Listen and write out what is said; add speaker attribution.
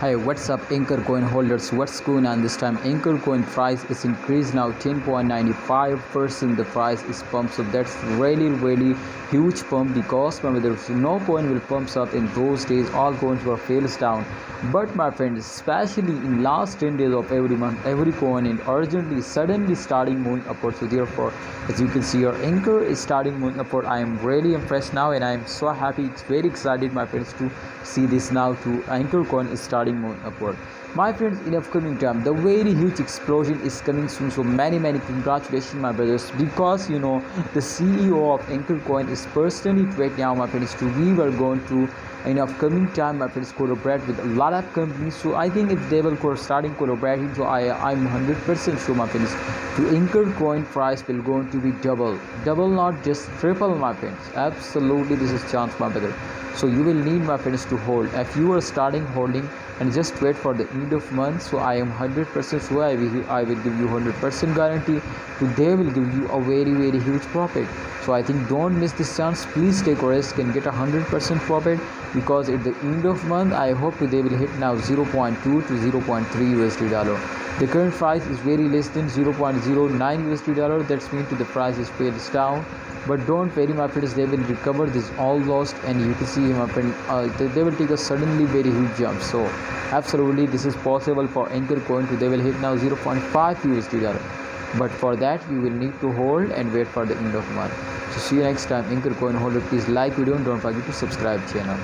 Speaker 1: Hey, what's up Ankr coin holders? What's going on this time? Ankr coin price is increased now 10.95%. The price is pumped, so that's really huge pump, because my there's no coin will pumps up in those days. All coins were fails down. But my friends, especially in last 10 days of every month, every coin is urgently suddenly starting moving upward. So therefore, as you can see, your Ankr is starting moving upward. I am really impressed now, and I am so happy. It's very excited, my friends, to see this now. To Ankr coin is starting moving upward. My friends, in upcoming time, the very huge explosion is coming soon. So many congratulations, my brothers, because you know the CEO of Ankr coin is personally right now, my friends. We were going to in upcoming time, my friends, collaborate with a lot of companies. So I think if they will starting collaborating, so I'm 100% sure, my friends, to Ankr coin price will going to be double, not just triple, my friends. Absolutely, this is chance, my brother. So you will need, my friends, to hold. If you are starting holding and just wait for the end of month, so I am 100% sure I will give you 100% guarantee to they will give you a very huge profit. So I think don't miss this chance. Please take a risk and get 100% profit, because at the end of month I hope they will hit now 0.2 to 0.3 USD dollar. The current price is very less than 0.09 USD dollar. That's mean to the price is fails down. But don't worry, my friends, they will recover this all lost, and you can see, my friend, they will take a suddenly very huge jump. So absolutely this is possible for Ankr coin to they will hit now 0.5 USD dollar. But for that you will need to hold and wait for the end of month. So see you next time, Ankr coin holder. Please like video and don't forget to subscribe channel.